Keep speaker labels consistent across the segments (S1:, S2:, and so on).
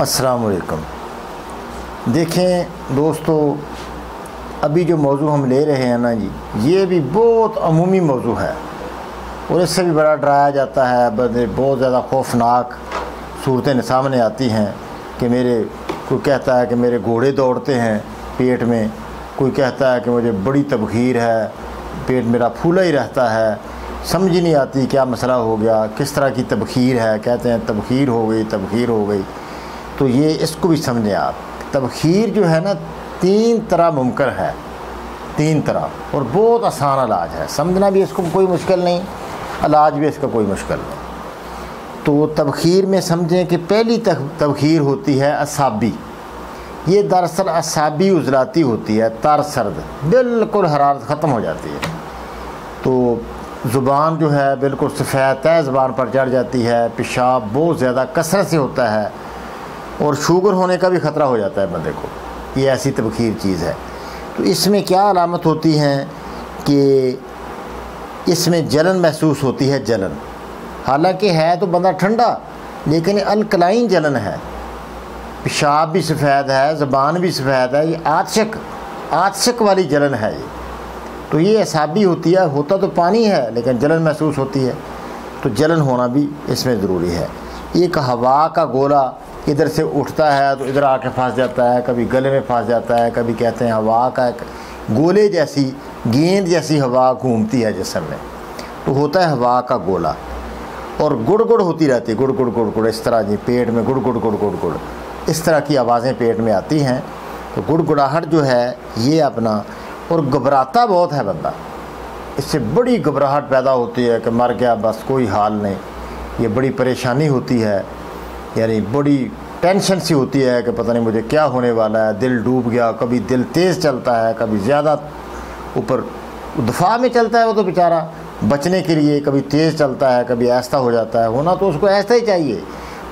S1: अस्सलाम वालेकुम। देखें दोस्तों, अभी जो मौजू हम ले रहे हैं ना जी, ये भी बहुत अमूमी मौजू है और इससे भी बड़ा डराया जाता है। बहुत ज़्यादा खौफनाक सूरतें सामने आती हैं कि कोई कहता है कि मेरे घोड़े दौड़ते हैं पेट में, कोई कहता है कि मुझे बड़ी तबखीर है, पेट मेरा फूला ही रहता है, समझ ही नहीं आती क्या मसला हो गया, किस तरह की तबखीर है। कहते हैं तबखीर हो गई, तबखीर हो गई। तो ये इसको भी समझें आप। तबखीर जो है ना, 3 तरह मुमकिन है, 3 तरह, और बहुत आसान इलाज है। समझना भी इसको कोई मुश्किल नहीं, इलाज भी इसका कोई मुश्किल नहीं। तो तबखीर में समझें कि पहली तबखीर होती है असाबी। ये दरअसल असाबी उजलाती होती है, तार सर्द, बिल्कुल हरारत ख़त्म हो जाती है। तो ज़ुबान जो है बिल्कुल सफ़ेद तय ज़ुबान पर चढ़ जाती है, पेशाब बहुत ज़्यादा कसरत से होता है और शुगर होने का भी ख़तरा हो जाता है बंदे को। ये ऐसी तबखीर चीज़ है। तो इसमें क्या अलामत होती हैं कि इसमें जलन महसूस होती है, जलन। हालांकि है तो बंदा ठंडा, लेकिन अल्कलाइन जलन है। पेशाब भी सफ़ेद है, ज़बान भी सफ़ेद है। ये आतशक वाली जलन है ये। तो ये असाबी होती है, होता तो पानी है लेकिन जलन महसूस होती है। तो जलन होना भी इसमें ज़रूरी है। एक हवा का गोला इधर से उठता है तो इधर आके फंस जाता है, कभी गले में फंस जाता है, कभी कहते हैं हवा का एक गोले जैसी, गेंद जैसी हवा घूमती है जिस्म में, तो होता है हवा का गोला। और गुड़ गुड़ होती रहती है, गुड़ गुड़ गुड़ गुड़, इस तरह जी पेट में गुड़ गुड़ गुड़ गुड़ गुड़, इस तरह की आवाज़ें पेट में आती हैं। तो गुड़गुड़ाहट जो है ये अपना, और घबराता बहुत है बंदा, इससे बड़ी घबराहट पैदा होती है कि मर गया बस, कोई हाल नहीं। ये बड़ी परेशानी होती है, यानी बड़ी टेंशन सी होती है कि पता नहीं मुझे क्या होने वाला है। दिल डूब गया, कभी दिल तेज़ चलता है, कभी ज़्यादा ऊपर दफा में चलता है वो तो बेचारा बचने के लिए, कभी तेज़ चलता है, कभी ऐसा हो जाता है। होना तो उसको ऐसा ही चाहिए,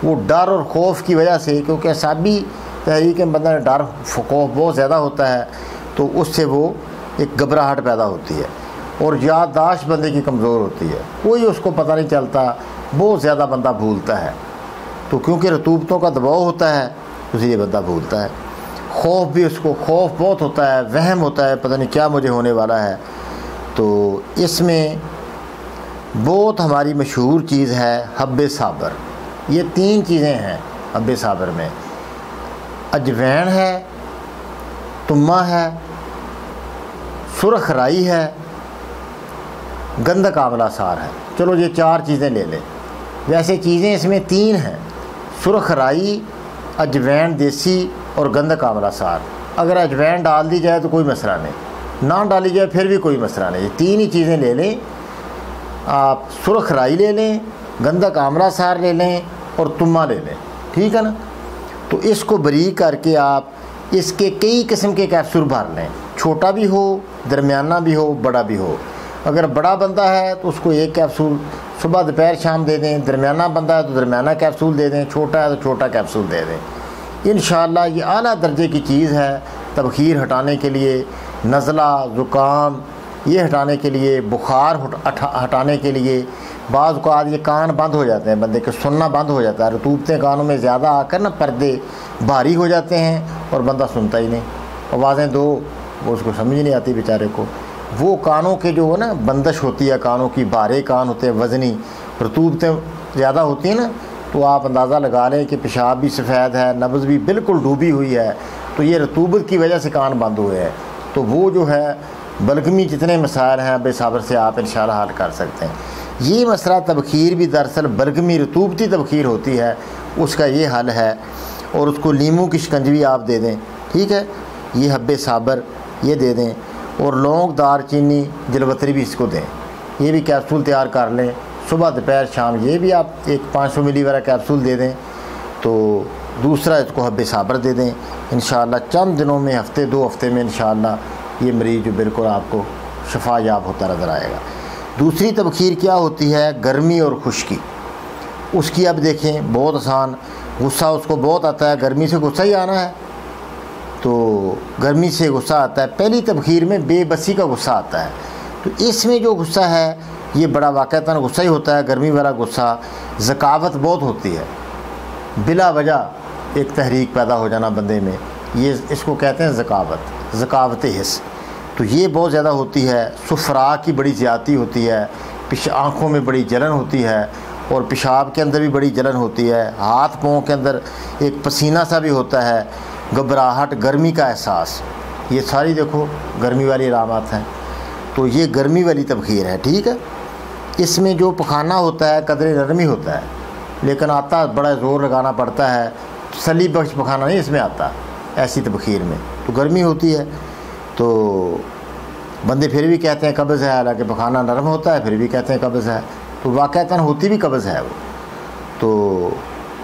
S1: वो डर और खौफ की वजह से, क्योंकि असाबी तहरीक में बंदा डर खौफ बहुत ज़्यादा होता है, तो उससे वो एक घबराहट पैदा होती है। और याददाश्त बंदे की कमज़ोर होती है, कोई उसको पता नहीं चलता, बहुत ज़्यादा बंदा भूलता है। तो क्योंकि रतूबतों का दबाव होता है इसलिए बंदा भूलता है। खौफ भी, उसको खौफ बहुत होता है, वहम होता है, पता नहीं क्या मुझे होने वाला है। तो इसमें बहुत हमारी मशहूर चीज़ है हब्बे साबर। ये 3 चीज़ें हैं हब्बे साबर में। अजवैन है, तुम्मा है, सुरख राई है, गंधक आंवला सार है। चलो ये 4 चीज़ें ले लें। वैसे चीज़ें इसमें 3 हैं, सुरख राई, अजवैन देसी और गंधक आंवला सार। अगर अजवैन डाल दी जाए तो कोई मसला नहीं, ना डाली जाए फिर भी कोई मसला नहीं। ये 3 ही चीज़ें ले लें आप। सुरख राई ले लें, गंधक आंवला सार ले लें और तुम्मा ले लें, ठीक है ना। तो इसको बरीक करके आप इसके कई किस्म के कैप्सूल भर लें, छोटा भी हो, दरमियाना भी हो, बड़ा भी हो। अगर बड़ा बंदा है तो उसको 1 कैप्सूल सुबह दोपहर शाम दे दें, दरमियाना बंदा है तो दरमियाना कैप्सूल दे दें, छोटा है तो छोटा कैप्सूल दे दें। इंशाअल्लाह ये आला दर्जे की चीज़ है तबखीर हटाने के लिए, नज़ला ज़ुकाम ये हटाने के लिए, बुखार हटाने के लिए। बाज़ को आज ये कान बंद हो जाते हैं, बंदे के सुनना बंद हो जाता है, रतूबतें कानों में ज़्यादा आकर ना पर्दे भारी हो जाते हैं और बंदा सुनता ही नहीं। आवाज़ें दो वो उसको समझ नहीं आती बेचारे को। वो कानों के जो है ना बंदिश होती है, कानों की बारे कान होते हैं, वज़नी, रतूबतें ज़्यादा होती हैं ना, तो आप अंदाज़ा लगा लें कि पेशाब भी सफ़ेद है, नब्ज़ भी बिल्कुल डूबी हुई है। तो ये रतूबत की वजह से कान बंद हुए हैं। तो वो जो है बलगमी जितने मसाइल हैं बेसाबर से आप इंशाअल्लाह हल कर सकते हैं। ये मसला तबखीर भी दरअसल बलगमी रतूबती तबखीर होती है, उसका ये हल है। और उसको नींबू की शिकंजवी आप दे दें, ठीक है। ये हब्बे साबर ये दे दें, और लौंग, दारचीनी, जलवतरी भी इसको दें। ये भी कैप्सूल तैयार कर लें, सुबह दोपहर शाम। ये भी आप एक 500 मिली वाला कैप्सूल दे दें। तो दूसरा इसको हब्बे साबर दे दें। इंशाअल्लाह चंद दिनों में, हफ्ते 2 हफ्ते में इंशाअल्लाह ये मरीज़ जो बिल्कुल आपको शफा याब होता नज़र आएगा। दूसरी तबखीर क्या होती है, गर्मी और खुश्की। उसकी अब देखें, बहुत आसान। गुस्सा उसको बहुत आता है, गर्मी से गुस्सा ही आना है, तो गर्मी से गुस्सा आता है। पहली तबखीर में बेबसी का गुस्सा आता है। तो इसमें जो गुस्सा है ये बड़ा वाक़तन गुस्सा ही होता है, गर्मी वाला गुस्सा। ज़कावत बहुत होती है, बिला वजह एक तहरीक पैदा हो जाना बंदे में, ये इसको कहते हैं ज़कावत हिस्स। तो ये बहुत ज़्यादा होती है। सुफरा की बड़ी ज़्यादती होती है, आँखों में बड़ी जलन होती है और पेशाब के अंदर भी बड़ी जलन होती है। हाथ पाँव के अंदर एक पसीना सा भी होता है, घबराहट, गर्मी का एहसास, ये सारी देखो गर्मी वाली अलामत हैं। तो ये गर्मी वाली तबखीर है, ठीक है। इसमें जो पखाना होता है कदरे नरमी होता है, लेकिन आता बड़ा ज़ोर लगाना पड़ता है, तसल्ली बख्श पखाना नहीं इसमें आता ऐसी तबखीर में। तो गर्मी होती है तो बंदे फिर भी कहते हैं कब्ज़ है, हालांकि पखाना नरम होता है, फिर भी कहते हैं कब्ज़ है। तो वाक़अतन होती भी कब्ज़ है वो। तो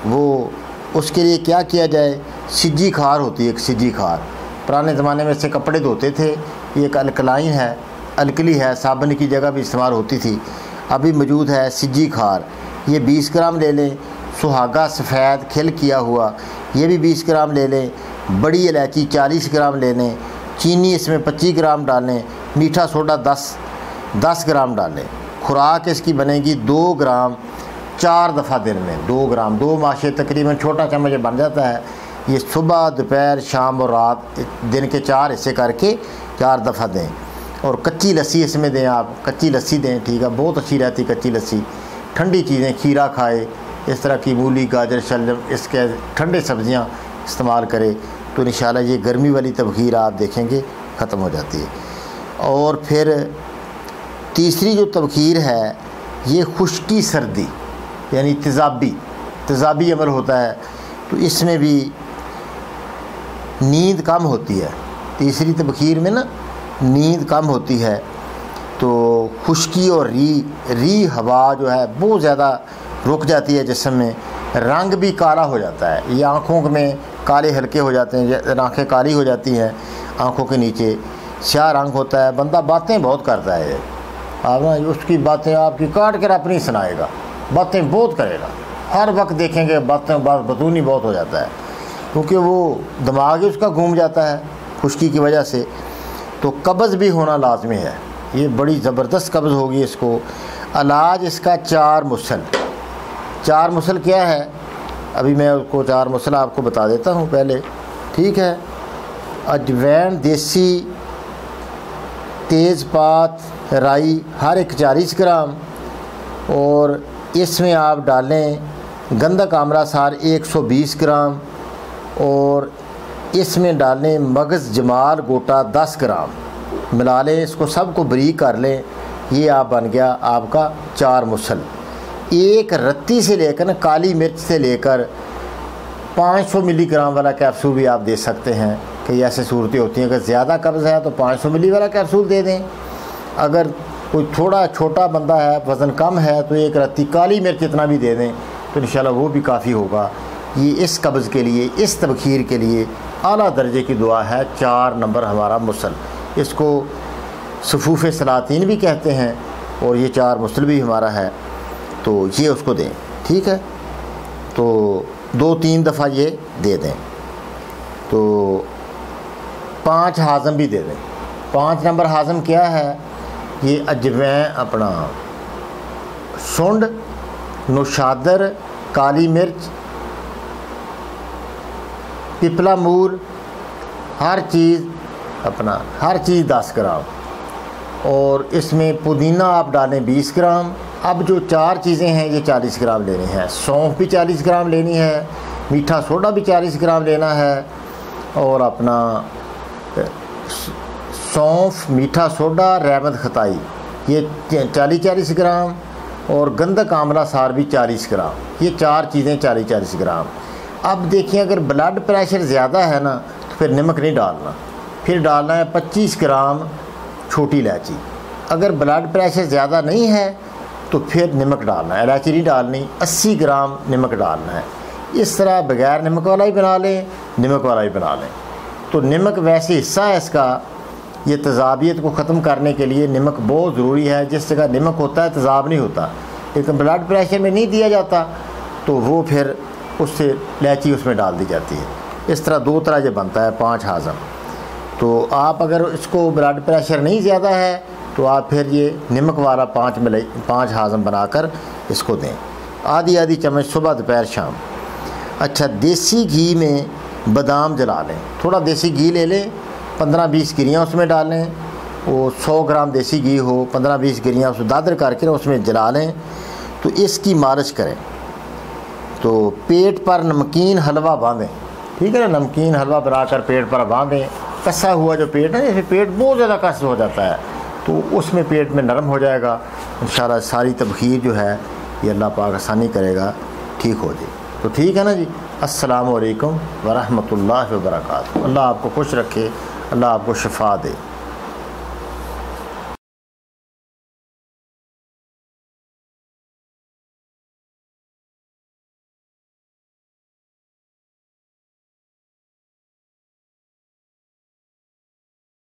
S1: वो उसके लिए क्या किया जाए, सिज्जी खार होती है, एक सिज्जी खार, पुराने ज़माने में से कपड़े धोते थे। ये एक अल्कलाइन है, अल्कली है, साबुन की जगह भी इस्तेमाल होती थी, अभी मौजूद है। सिज्जी खार ये 20 ग्राम ले लें। सुहागा सफ़ेद खिल किया हुआ ये भी 20 ग्राम ले लें। बड़ी इलायची 40 ग्राम ले लें। चीनी इसमें 25 ग्राम डालें। मीठा सोडा 10 ग्राम डालें। खुराक इसकी बनेगी 2 ग्राम 4 दफ़ा दिन में। 2 ग्राम 2 माशे तकरीबन छोटा चम्मच बन जाता है। ये सुबह, दोपहर, शाम और रात, दिन के 4 हिस्से करके 4 दफ़ा दें। और कच्ची लस्सी इसमें दें, आप कच्ची लस्सी दें, ठीक है, बहुत अच्छी रहती कच्ची लस्सी। ठंडी चीज़ें, खीरा खाए, इस तरह की मूली, गाजर, शलजम, इसके ठंडे सब्ज़ियाँ इस्तेमाल करें तो इंशाल्लाह ये गर्मी वाली तबखीर आप देखेंगे ख़त्म हो जाती है। और फिर तीसरी जो तबखीर है ये खुश्की सर्दी यानी तेज़ाबी अमल होता है। तो इसमें भी नींद कम होती है। तीसरी तबखीर में ना नींद कम होती है। तो खुश्की और री हवा जो है बहुत ज़्यादा रुक जाती है जिस्म में। रंग भी काला हो जाता है, ये आँखों में काले हल्के हो जाते हैं, आँखें काली हो जाती हैं, आँखों के नीचे स्याह रंग होता है। बंदा बातें बहुत करता है, आप ना उसकी बातें आपकी काट कर अपनी सुनाएगा, बातें बहुत करेगा, हर वक्त देखेंगे बात बतूनी बहुत हो जाता है, क्योंकि वो दिमाग ही उसका घूम जाता है खुश्की की वजह से। तो कब्ज़ भी होना लाजमी है, ये बड़ी ज़बरदस्त कब्ज़ होगी इसको। इलाज इसका 4 मुसल क्या है, अभी मैं उसको 4 मुसल आपको बता देता हूँ पहले, ठीक है। अजवैन, देसी, तेज़पात, राई हर एक 40 ग्राम। और इसमें आप डालें गंधक आमला सार 120 ग्राम। और इसमें डालें मगज़ जमाल गोटा 10 ग्राम। मिला लें, इसको सबको बरीक कर लें। ये आप बन गया आपका 4 मुसल। एक रत्ती से लेकर ना काली मिर्च से लेकर 500 मिलीग्राम वाला कैप्सूल भी आप दे सकते हैं। कई ऐसे सूरतें होती हैं, अगर ज़्यादा कब्ज़ है तो 500 मिली वाला कैप्सूल दे दें। अगर कोई थोड़ा छोटा बंदा है, वज़न कम है, तो एक रत्ती काली मिर्च इतना भी दे दें तो इंशाल्लाह वो भी काफ़ी होगा। ये इस कब्ज़ के लिए, इस तबखीर के लिए आला दर्जे की दुआ है। 4 नंबर हमारा मुसल, इसको सफूफ़ सलातीन भी कहते हैं, और ये 4 मुसल भी हमारा है। तो ये उसको दें, ठीक है। तो 2-3 दफ़ा ये दे दें। तो 5 हाज़म भी दे दें। 5 नंबर हाज़म क्या है, ये अजवैन, अपना सुंड, नौशादर, काली मिर्च, पिपला मूर, हर चीज़ 10 ग्राम। और इसमें पुदीना आप डालें 20 ग्राम। अब जो 4 चीज़ें हैं ये 40 ग्राम लेनी है। सौंफ भी 40 ग्राम लेनी है, मीठा सोडा भी 40 ग्राम लेना है। और अपना सौंफ, मीठा सोडा, रहमत खताई ये 40 ग्राम। और गंधक आमला सार भी 40 ग्राम। ये 4 चीज़ें 40 ग्राम। अब देखिए, अगर ब्लड प्रेशर ज़्यादा है ना तो फिर नमक नहीं डालना, फिर डालना है 25 ग्राम छोटी इलायची। अगर ब्लड प्रेशर ज़्यादा नहीं है तो फिर नमक डालना है, इलायची नहीं डालनी, 80 ग्राम नमक डालना है। इस तरह बग़ैर नमक वाला ही बना लें, नमक वाला ही बना लें। तो नमक वैसे हिस्सा है इसका, ये तेज़ाबियत को ख़त्म करने के लिए नमक बहुत ज़रूरी है। जिस जगह नमक होता है तेज़ाब नहीं होता, लेकिन ब्लड प्रेशर में नहीं दिया जाता तो वो फिर उससे इलायची उसमें डाल दी जाती है। इस तरह 2 तरह से बनता है 5 हाज़म। तो आप अगर इसको ब्लड प्रेशर नहीं ज़्यादा है तो आप फिर ये नमक वाला 5 हाज़म बनाकर इसको दें, आधी चम्मच सुबह, दोपहर, शाम। अच्छा, देसी घी में बादाम जला लें, थोड़ा देसी घी ले लें, 15-20 गिरियाँ उसमें डालें, वो 100 ग्राम देसी घी हो, 15-20 गिरियाँ उसमें दादर करके उसमें जला लें, तो इसकी मालिश करें। तो पेट पर नमकीन हलवा बांधें, ठीक है ना, नमकीन हलवा बनाकर पेट पर बांधें। कसा हुआ जो पेट है, जैसे पेट बहुत ज़्यादा कस हो जाता है, तो उसमें पेट में नरम हो जाएगा इंशाल्लाह। सारी तबखीर जो है ये अल्लाह पाक आसानी करेगा, ठीक हो जाए। तो ठीक है ना जी। अस्सलामु अलैकुम व रहमतुल्लाहि व बरकातहू। अल्लाह आपको खुश रखे, अल्लाह आपको शिफा दे।